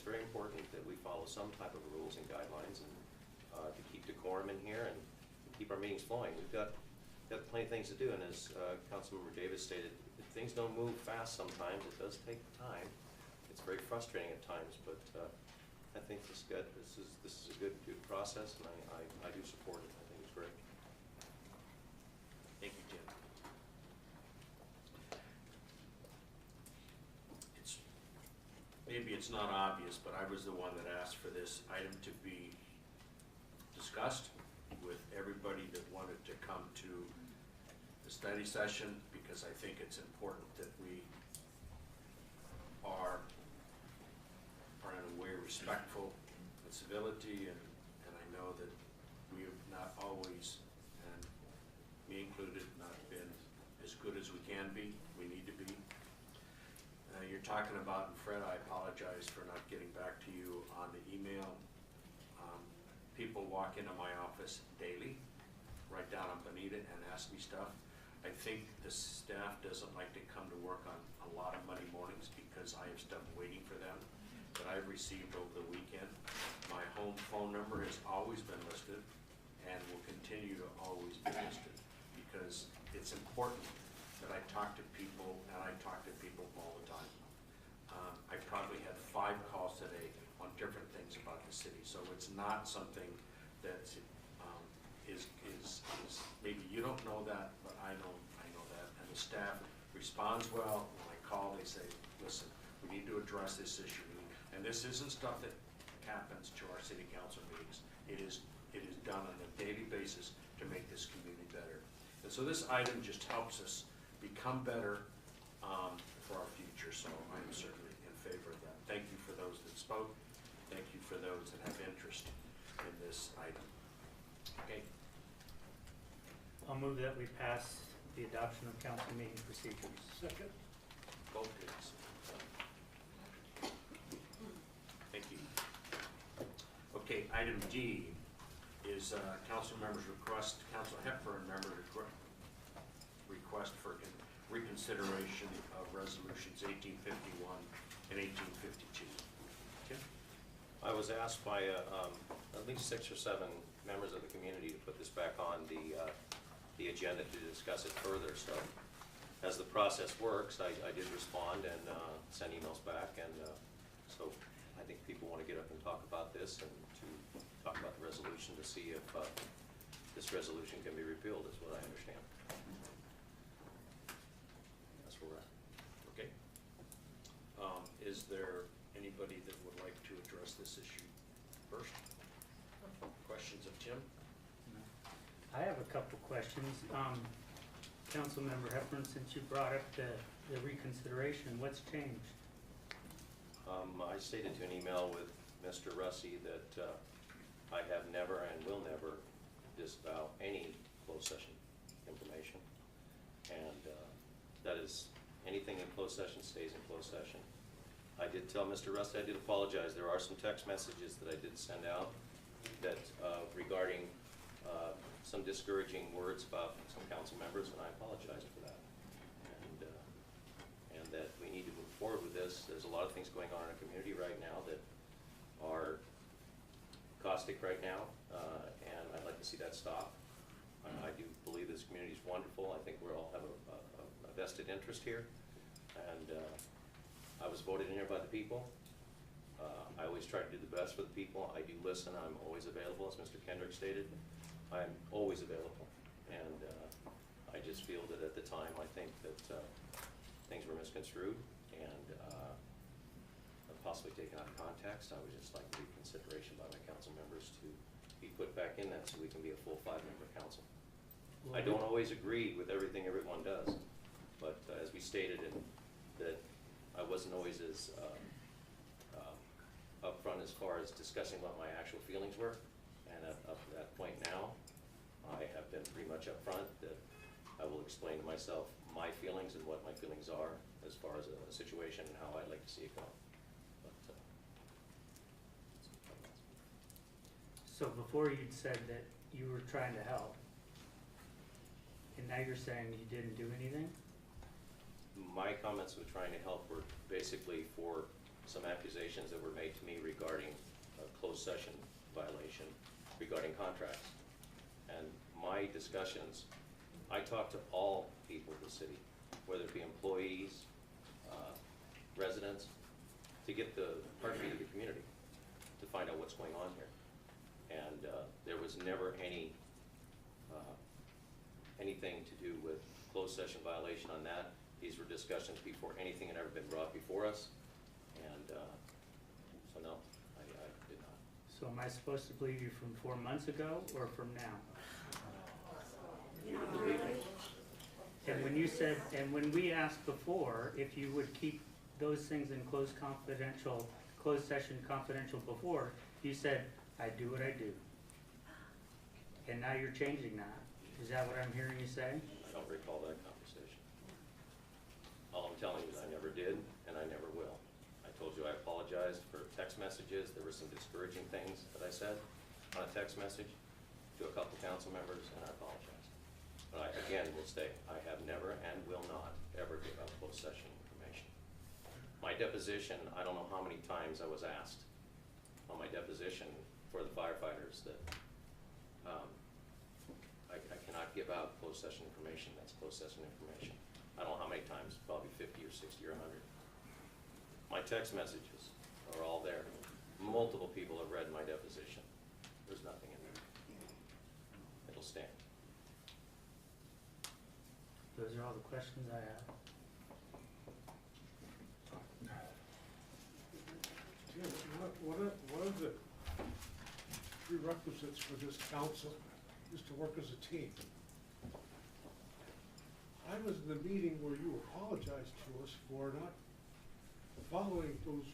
very important that we follow some type of rules and guidelines and to keep decorum in here and keep our meetings flowing. We've got plenty of things to do, and as Councilmember Davis stated, if things don't move fast sometimes, it does take time. It's very frustrating at times, but I think this is good. This is a good process, and I do support it. I think it's great. Thank you, Jim. Maybe it's not obvious, but I was the one that asked for this item to be discussed with everybody that wanted to come to the study session, because I think it's important that we are in a way respectful with civility, and I know that we have not always, and me included, not been as good as we can be. We need to be. You're talking about, and Fred, I apologize for not getting back to you on the email. People walk into my office daily, right down on Bonita, and ask me stuff. I think the staff doesn't like to come to work on a lot of Monday mornings because I have stuff waiting for them that I've received over the weekend. My home phone number has always been listed and will continue to always be listed, because it's important that I talk to people, and I talk to people all the time. I probably had 5 calls today on different things about the city, so it's not something that is maybe you don't know that, but I know that, and the staff responds well. When I call, they say, listen, we need to address this issue, and this isn't stuff that happens to our city council meetings. It is done on a daily basis to make this community better. And so this item just helps us become better for our future, so I am certainly in favor of that. Thank you for those that spoke. Thank you for those that have interest in this item. Okay. I'll move that we pass the adoption of council meeting procedures. Second. Vote please. Thank you. Okay, item D is council members' request, Council Hepburn member request for reconsideration of resolutions 1851 and 1852. Tim? I was asked by at least 6 or 7 members of the community to put this back on the agenda to discuss it further. So as the process works, I did respond and send emails back, and so I think people want to get up and talk about this and to talk about the resolution to see if this resolution can be repealed, is what I understand. That's where we're at. Okay. Is there anybody that would like to address this issue first? Questions of Tim? I have a couple questions. Councilmember Hepburn, since you brought up the reconsideration, what's changed? I stated to an email with Mr. Russi that I have never and will never disavow any closed session information, and that is anything in closed session stays in closed session. I did tell Mr. Russi, I did apologize. There are some text messages that I did send out that regarding some discouraging words about some council members, and I apologize for that. And that we need to move forward with this. There's a lot of things going on in our community right now that are caustic right now, and I'd like to see that stop. I do believe this community is wonderful. I think we all have a vested interest here, and I was voted in here by the people. I always try to do the best for the people. I do listen. I'm always available, as Mr. Kendrick stated. I'm always available, and I just feel that at the time I think that things were misconstrued and possibly taken out of context. I would just like reconsideration by my council members to be put back in that so we can be a full 5-member council. I don't always agree with everything everyone does, but as we stated, that I wasn't always as upfront as far as discussing what my actual feelings were, and up to that point now, I have been pretty much upfront that I will explain to myself my feelings and what my feelings are as far as a situation and how I'd like to see it go. But, So before you'd said that you were trying to help, and now you're saying you didn't do anything? my comments with trying to help were basically for some accusations that were made to me closed session violation regarding contracts. And my discussions, I talk to all people in the city, whether it be employees, residents, to get the heartbeat of the community, to find out what's going on here. And there was never anything to do with closed session violation on that. These were discussions before anything had ever been brought before us. And so no, I did not. So am I supposed to believe you from 4 months ago or from now? And when you said, and when we asked before if you would keep those things in closed session confidential before, you said, I do what I do. And now you're changing that. Is that what I'm hearing you say? I don't recall that conversation. All I'm telling you is I never did, and I never will. I told you I apologized for text messages. There were some discouraging things that I said on a text message to a couple council members, and I apologize. But I, again, will state, I have never and will not ever give up closed session information. My deposition, I don't know how many times I was asked on my deposition for the firefighters that I cannot give out closed session information. That's closed session information. I don't know how many times, probably 50 or 60 or 100. My text messages are all there. Multiple people have read my deposition. There's nothing in there. It'll stand. Those are all the questions I have. Jim, one of the prerequisites for this council is to work as a team. I was in the meeting where you apologized to us for not following those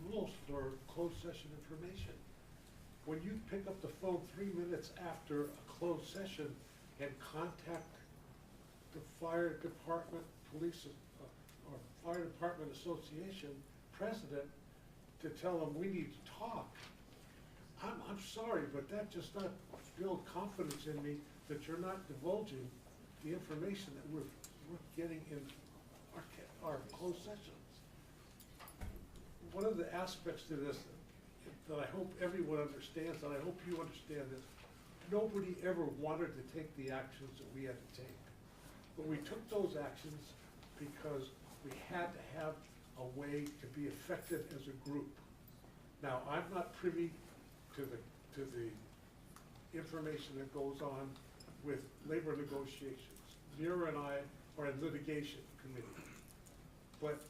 rules for closed session information. When you pick up the phone 3 minutes after a closed session and contact the fire department, police, or fire department association president to tell them we need to talk, I'm sorry, but that does not build confidence in me that you're not divulging the information that we're getting in our closed sessions. One of the aspects to this that I hope everyone understands, and I hope you understand this, nobody ever wanted to take the actions that we had to take. But we took those actions because we had to have a way to be effective as a group. Now, I'm not privy to the information that goes on with labor negotiations. Mira and I are in litigation committee, but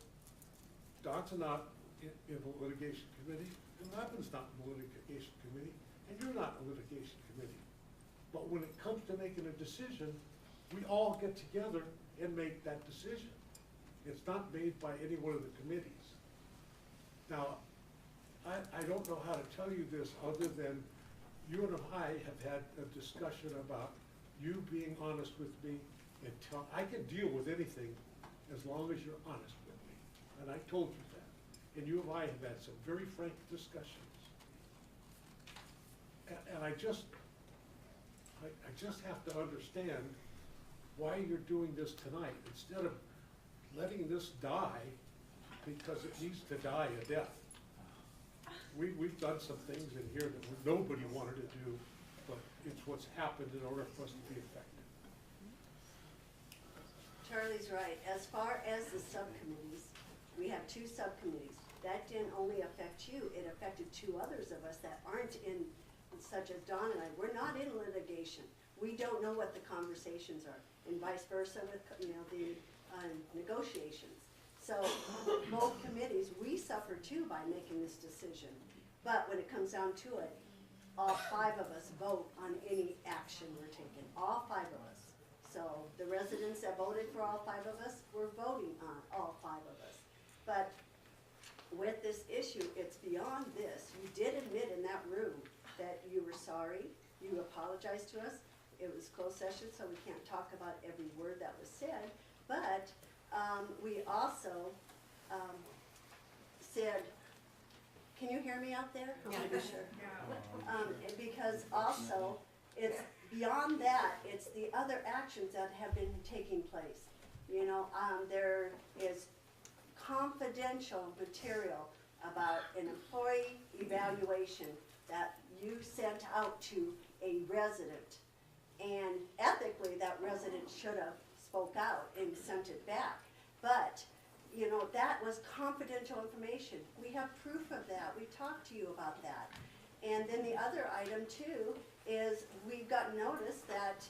Don's not in the litigation committee, and Levin's not in the litigation committee, and you're not in the litigation committee. But when it comes to making a decision, we all get together and make that decision. It's not made by any one of the committees. Now, I don't know how to tell you this other than you and I have had a discussion about you being honest with me and I can deal with anything as long as you're honest with me. And I told you that. And you and I have had some very frank discussions. And I just have to understand why you're doing this tonight instead of letting this die because it needs to die a death. We've done some things in here that nobody wanted to do, but it's what's happened in order for us to be effective. Charlie's right. As far as the subcommittees, we have 2 subcommittees. That didn't only affect you, it affected 2 others of us that aren't in, such as Don and I. We're not in litigation. We don't know what the conversations are, and vice versa with, the negotiations. So both committees, we suffer too by making this decision. But when it comes down to it, all 5 of us vote on any action we're taking, all 5 of us. So the residents that voted for all 5 of us, we're voting on all 5 of us. But with this issue, it's beyond this. You did admit in that room that you were sorry, you apologized to us. It was closed session, so we can't talk about every word that was said. But we also said, can you hear me out there? Yeah. I'm not sure. Because also, it's beyond that, it's the other actions that have been taking place. There is confidential material about an employee evaluation that you sent out to a resident. And ethically, that resident should have spoke out and sent it back. But, you know, that was confidential information. We have proof of that. We talked to you about that. And then the other item too is we've got notice that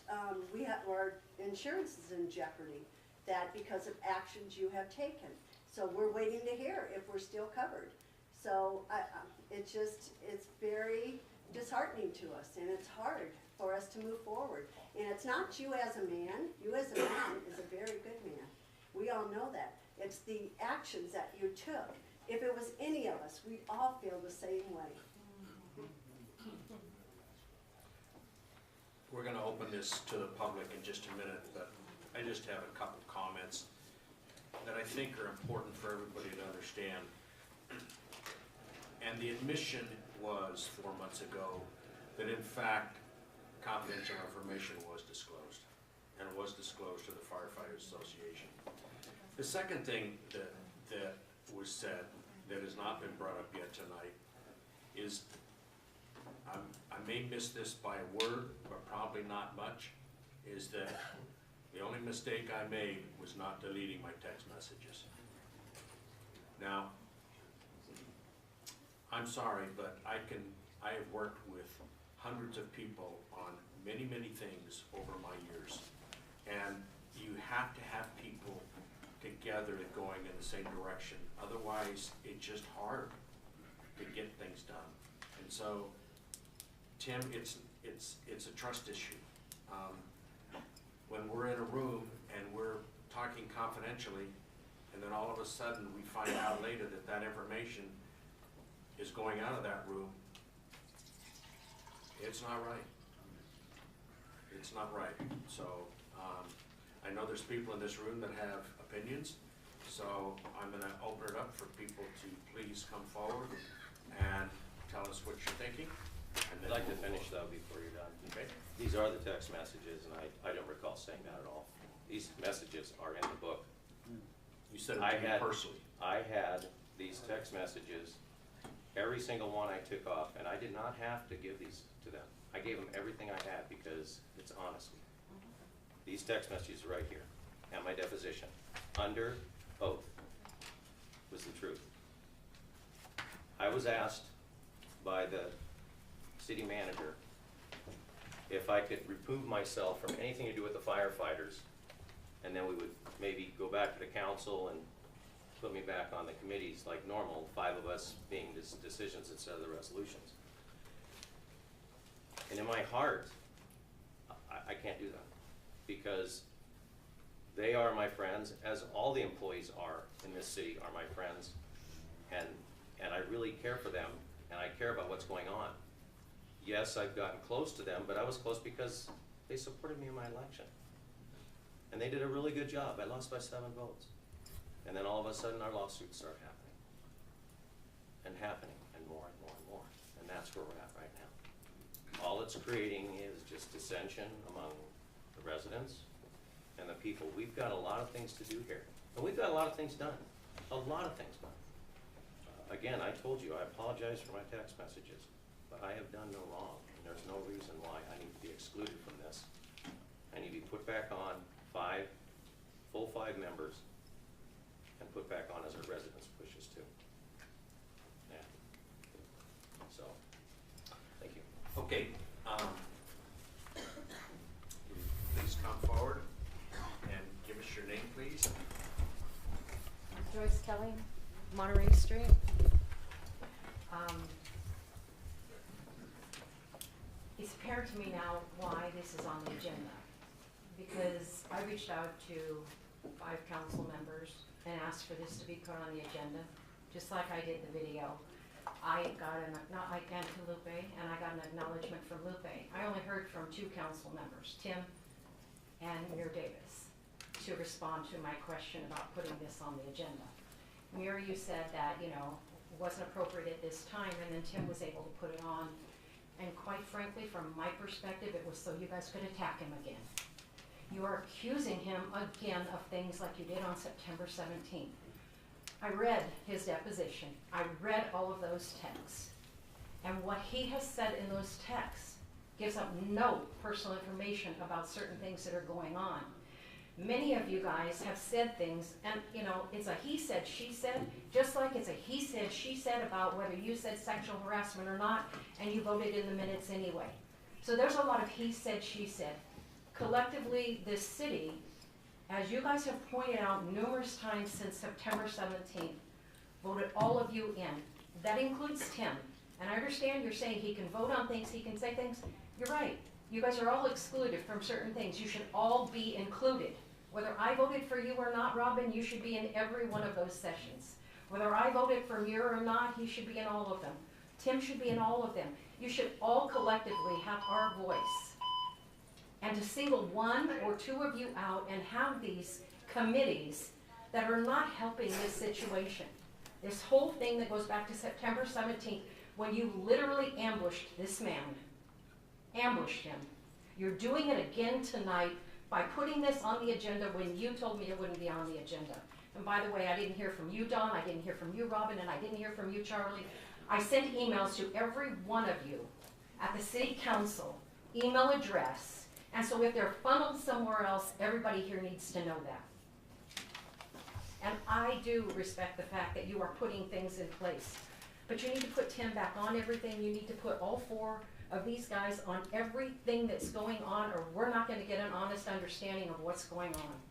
our insurance is in jeopardy, that because of actions you have taken. So we're waiting to hear if we're still covered. So it's very disheartening to us, and it's hard for us to move forward. And it's not you as a man. You as a man is a very good man. We all know that. It's the actions that you took. If it was any of us, we'd all feel the same way. We're gonna open this to the public in just a minute, but I just have a couple comments that I think are important for everybody to understand. And the admission was 4 months ago that in fact confidential information was disclosed, and it was disclosed to the Firefighters Association. The second thing that was said that has not been brought up yet tonight is, I may miss this by a word, but probably not much, is that the only mistake I made was not deleting my text messages. Now, I'm sorry, but I have worked with hundreds of people on many, many things over my years. And you have to have people together going in the same direction. Otherwise, it's just hard to get things done. And so, Tim, it's a trust issue. When we're in a room and we're talking confidentially, and then all of a sudden we find out later that that information is going out of that room, it's not right. It's not right. So I know there's people in this room that have opinions, so I'm gonna open it up for people to please come forward and tell us what you're thinking. I'd like to finish though before you're done. Okay. These are the text messages, and I don't recall saying that at all. These messages are in the book. You said it to me personally. I had these text messages, every single one I took off, and I did not have to give these to them. I gave them everything I had because it's honesty. These text messages are right here, at my deposition, under oath, was the truth. I was asked by the city manager if I could remove myself from anything to do with the firefighters, and then we would maybe go back to the council and put me back on the committees like normal, 5 of us being decisions instead of the resolutions. And in my heart, I can't do that, because they are my friends, as all the employees are in this city are my friends, and I really care for them, and I care about what's going on. Yes, I've gotten close to them, but I was close because they supported me in my election. And they did a really good job. I lost by 7 votes. And then all of a sudden our lawsuits start happening. And happening, and more and more and more. And that's where we're at right now. All it's creating is just dissension among the residents and the people. We've got a lot of things to do here. And we've got a lot of things done. A lot of things done. Again, I told you, I apologize for my text messages, but I have done no wrong, and there's no reason why I need to be excluded from this. I need to be put back on full five members, and put back on as our residents wishes to. Yeah. So, thank you. Okay. Please come forward and give us your name, please. Joyce Kelly, Monterey Street. It's apparent to me now why this is on the agenda, because I reached out to 5 council members and asked for this to be put on the agenda, just like I did the video. I got and to Lupe, and I got an acknowledgement from Lupe. I only heard from 2 council members, Tim and Mayor Davis, to respond to my question about putting this on the agenda. Mayor, you said that, you know, it wasn't appropriate at this time, and then Tim was able to put it on. And quite frankly, from my perspective, it was so you guys could attack him again. You are accusing him again of things like you did on September 17th. I read his deposition. I read all of those texts. And what he has said in those texts gives up no personal information about certain things that are going on. Many of you guys have said things, and you know, it's a he said, she said, just like it's a he said, she said about whether you said sexual harassment or not, and you voted in the minutes anyway. So there's a lot of he said, she said. Collectively, this city, as you guys have pointed out numerous times since September 17th, voted all of you in. That includes Tim. And I understand you're saying he can vote on things, he can say things. You're right. You guys are all excluded from certain things. You should all be included. Whether I voted for you or not, Robin, you should be in every one of those sessions. Whether I voted for Muir or not, he should be in all of them. Tim should be in all of them. You should all collectively have our voice. And to single one or two of you out and have these committees that are not helping this situation. This whole thing that goes back to September 17th, when you literally ambushed this man. Ambushed him. You're doing it again tonight by putting this on the agenda when you told me it wouldn't be on the agenda. And by the way, I didn't hear from you, Don, I didn't hear from you, Robin, and I didn't hear from you, Charlie. I sent emails to every one of you at the city council email address. And so if they're funneled somewhere else, everybody here needs to know that. And I do respect the fact that you are putting things in place. But you need to put Tim back on everything. You need to put all four of these guys on everything that's going on, or we're not going to get an honest understanding of what's going on.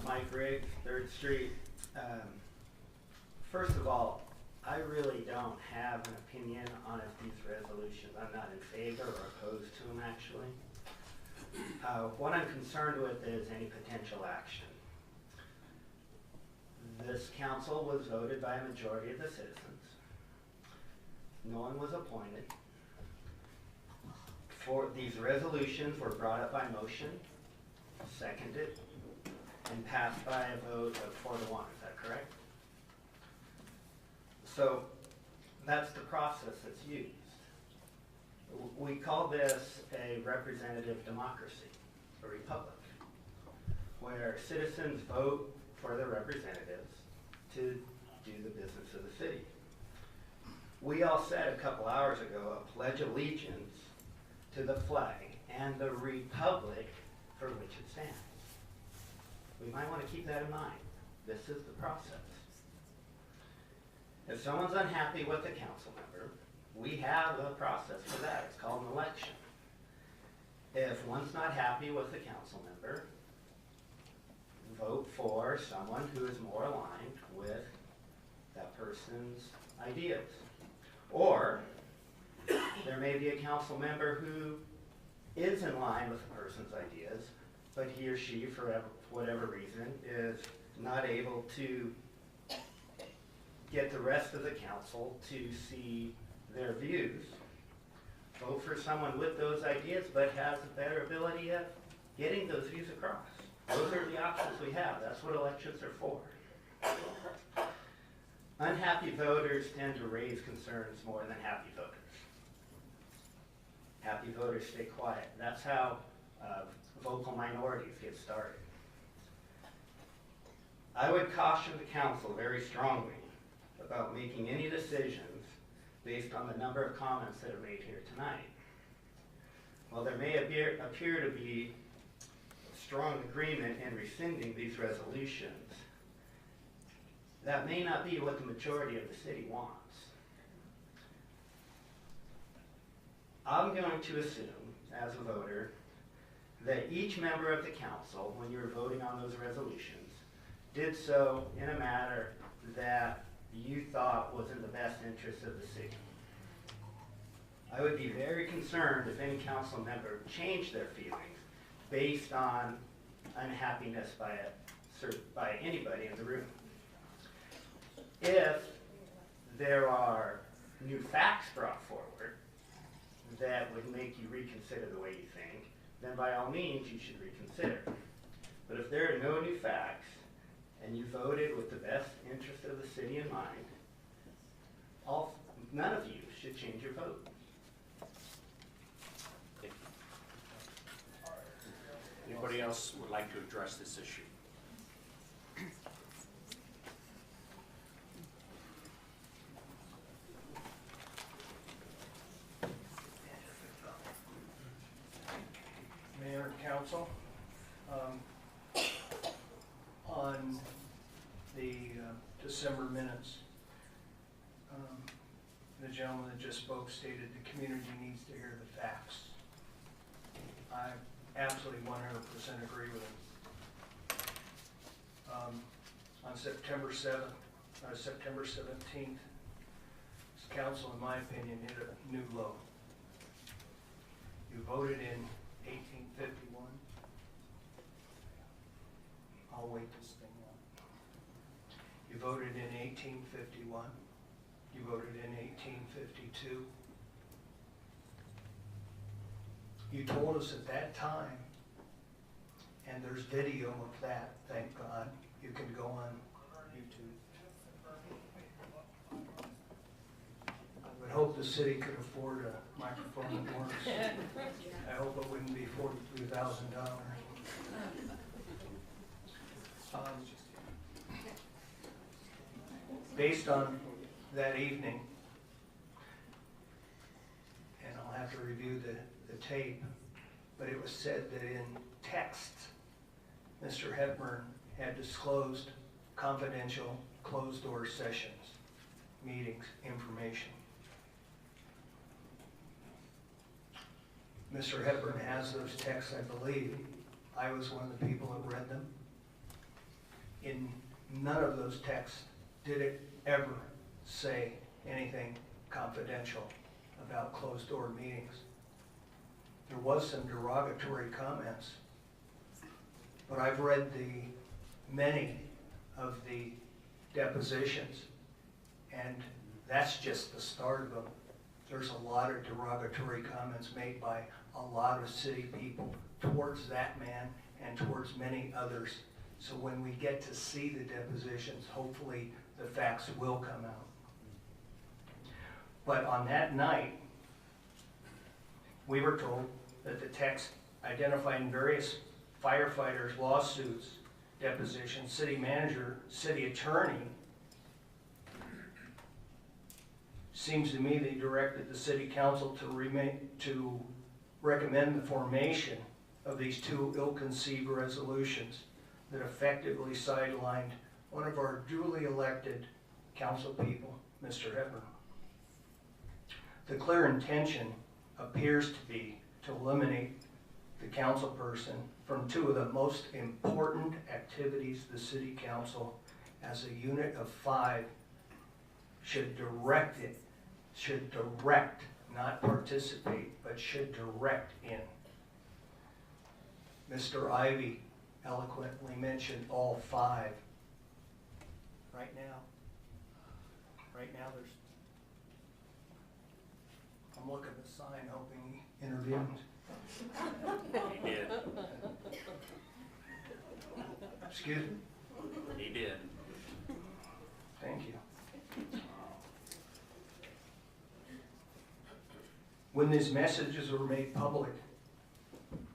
Mike Riggs, 3rd Street. First of all, I really don't have an opinion on these resolutions. I'm not in favor or opposed to them, actually. What I'm concerned with is any potential action. This council was voted by a majority of the citizens. No one was appointed. These resolutions were brought up by motion, seconded, and passed by a vote of 4-1. Is that correct? So that's the process that's used. We call this a representative democracy, a republic, where citizens vote for their representatives to do the business of the city. We all said a couple hours ago a pledge allegiance to the flag and the republic for which it stands. We might want to keep that in mind. This is the process. If someone's unhappy with a council member, we have a process for that. It's called an election. If one's not happy with a council member, vote for someone who is more aligned with that person's ideas. Or there may be a council member who is in line with the person's ideas, but he or she, for whatever reason, is not able to get the rest of the council to see their views. Vote for someone with those ideas, but has a better ability of getting those views across. Those are the options we have. That's what elections are for. Unhappy voters tend to raise concerns more than happy voters. Happy voters stay quiet. That's how vocal minorities get started. I would caution the council very strongly about making any decisions based on the number of comments that are made here tonight. While there may appear to be strong agreement in rescinding these resolutions, that may not be what the majority of the city wants. I'm going to assume, as a voter, that each member of the council, when you're voting on those resolutions, did so in a manner that you thought was in the best interest of the city. I would be very concerned if any council member changed their feelings based on unhappiness by anybody in the room. If there are new facts brought forward that would make you reconsider the way you think, then by all means you should reconsider. But if there are no new facts and you voted with the best interest of the city in mind, none of you should change your vote. Anybody else would like to address this issue? council. On the December minutes, the gentleman that just spoke stated the community needs to hear the facts. I absolutely 100% agree with him. On September 17th, this council, in my opinion, hit a new low. You voted in 1851. I'll wait this thing out. You voted in 1851. You voted in 1852. You told us at that time, and there's video of that, thank God. You can go on YouTube. I would hope the city could afford a microphone that works. I hope it wouldn't be $42,000. Based on that evening, and I'll have to review the tape, but it was said that in text, Mr. Hepburn had disclosed confidential closed-door sessions, meetings, information. Mr. Hepburn has those texts, I believe. I was one of the people that read them. In none of those texts did it ever say anything confidential about closed-door meetings. There was some derogatory comments, but I've read many of the depositions, and that's just the start of them. There's a lot of derogatory comments made by a lot of city people towards that man and towards many others. So when we get to see the depositions, hopefully the facts will come out. But on that night, we were told that the text identifying various firefighters, lawsuits, depositions, city manager, city attorney, seems to me they directed the city council to recommend the formation of these two ill-conceived resolutions that effectively sidelined one of our duly elected council people, Mr. Hepburn. The clear intention appears to be to eliminate the council person from two of the most important activities the city council, as a unit of 5, should direct, not participate, but should direct in. Mr. Ivy eloquently mentioned all 5. Right now I'm looking at the sign hoping he intervenes. He did. Excuse me? He did. Thank you. When these messages were made public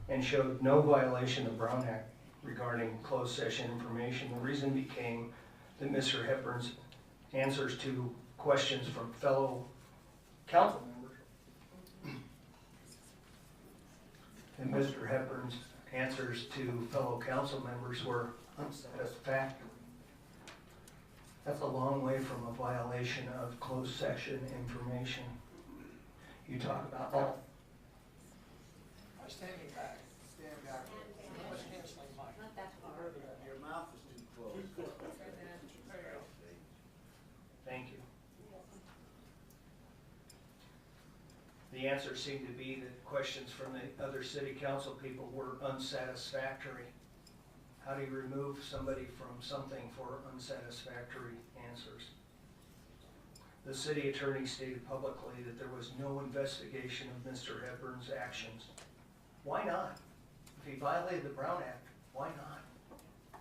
and showed no violation of Brown Act regarding closed session information, the reason became that Mr. Hepburn's answers to questions from fellow council members and Mr. Hepburn's answers to fellow council members were unsatisfactory. That's a long way from a violation of closed session information. You talk about all. I'm standing back. Stand back. Let's cancel the mic. Not that far. Your mouth is too close. Thank you. The answer seemed to be that questions from the other city council people were unsatisfactory. How do you remove somebody from something for unsatisfactory answers? The city attorney stated publicly that there was no investigation of Mr. Hepburn's actions. Why not? If he violated the Brown Act, why not?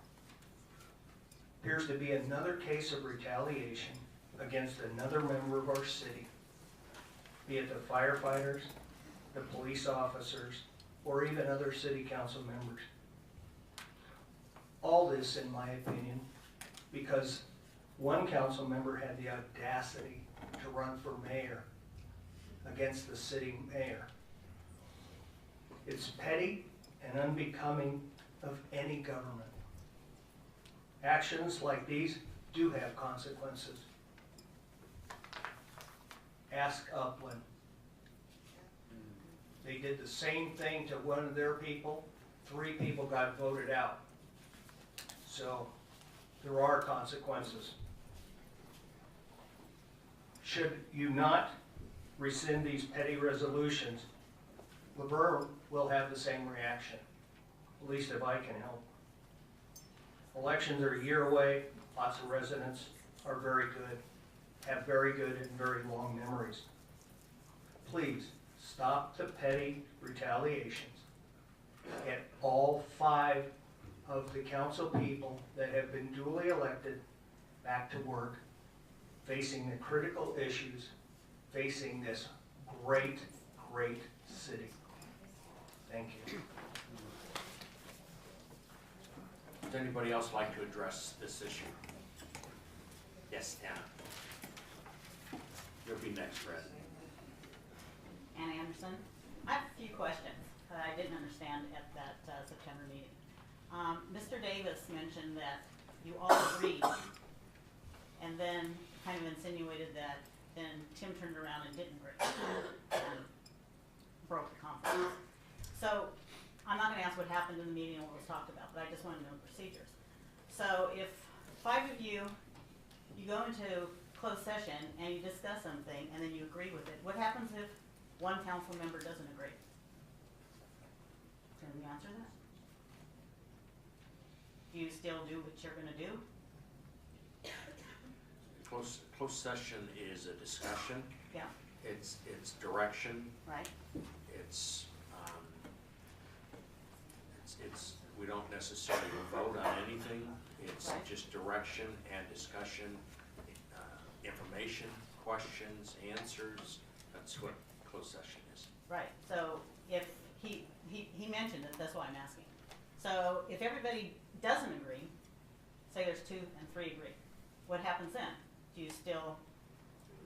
Appears to be another case of retaliation against another member of our city, be it the firefighters, the police officers, or even other city council members. All this, in my opinion, because one council member had the audacity to run for mayor against the city mayor. It's petty and unbecoming of any government. Actions like these do have consequences. Ask Upland. They did the same thing to one of their people. 3 people got voted out. So there are consequences. Should you not rescind these petty resolutions, Laverne will have the same reaction, at least if I can help. Elections are a year away. Lots of residents are very good, have very good and very long memories. Please stop the petty retaliations. Get all 5 of the council people that have been duly elected back to work, facing the critical issues, facing this great, great city. Thank you. Would anybody else like to address this issue? Yes, Anna. You'll be next, Fred. Anna Anderson. I have a few questions that I didn't understand at that September meeting. Mr. Davis mentioned that you all agreed and then kind of insinuated that then Tim turned around and didn't agree and broke the conference. So I'm not going to ask what happened in the meeting and what was talked about, but I just want to know the procedures. So if 5 of you go into closed session and you discuss something and then you agree with it, what happens if one council member doesn't agree? Can we answer that? Do you still do what you're going to do? Closed session is a discussion. Yeah, It's direction. right? It's we don't necessarily vote on anything. It's Right. just direction and discussion, information, questions, answers. That's what closed session is. Right, so if he mentioned it, that's why I'm asking. So if everybody doesn't agree, say there's 2 and 3 agree, what happens then? Do you still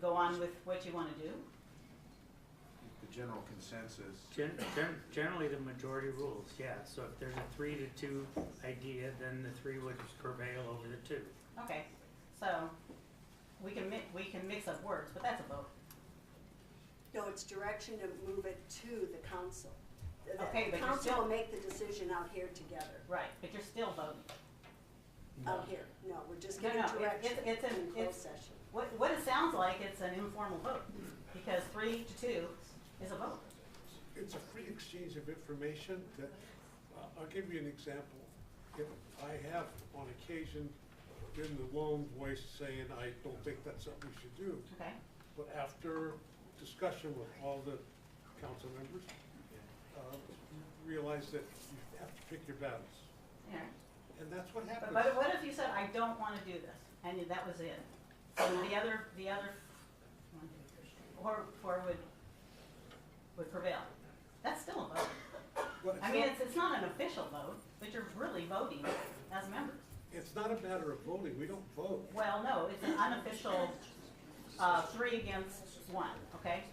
go on with what you want to do? The general consensus. Generally, the majority rules, yeah. So if there's a 3-2 idea, then the 3 would prevail over the 2. Okay, so we can mix up words, but that's a vote. No, it's direction to move it to the council. Okay, but The you're council still- will make the decision out here together. Right, but you're still voting. Out here, no, we're just No, giving no, direction it's in closed it's- session. What it sounds like, it's an informal vote, because 3-2 is a vote. It's a free exchange of information that, I'll give you an example. If I have on occasion been the lone voice saying, I don't think that's something we should do, Okay, but after discussion with all the council members, realize that you have to pick your battles. yeah. And that's what happens. But what if you said, I don't want to do this, and that was it? So the other, 1, 2, 3, 4 would prevail. That's still a vote. Well, I mean, it's not an official vote, but you're really voting as members. It's not a matter of voting, we don't vote. Well, no, it's an unofficial 3 against 1, okay?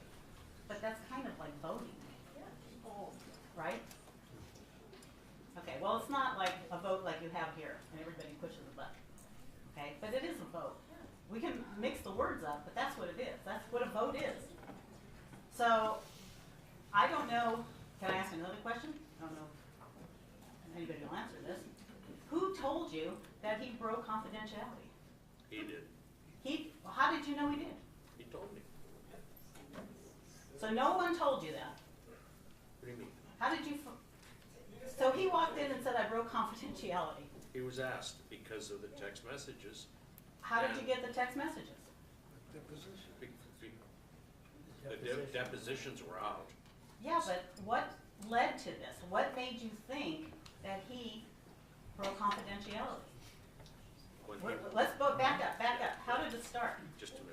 But that's kind of like voting, right? Okay, well, it's not like a vote like you have here, and everybody pushes a button, okay? But it is a vote. We can mix the words up, but that's what it is. That's what a vote is. So, I don't know, can I ask another question? I don't know if anybody will answer this. Who told you that he broke confidentiality? He did. How did you know he did? He told me. So no one told you that? What do you mean? How did you, so he walked in and said, I broke confidentiality. He was asked because of the text messages. How did you get the text messages? Deposition. The depositions were out. Yeah, but what led to this? What made you think that he confidentiality. When Let's go back up. How did it start? just a minute.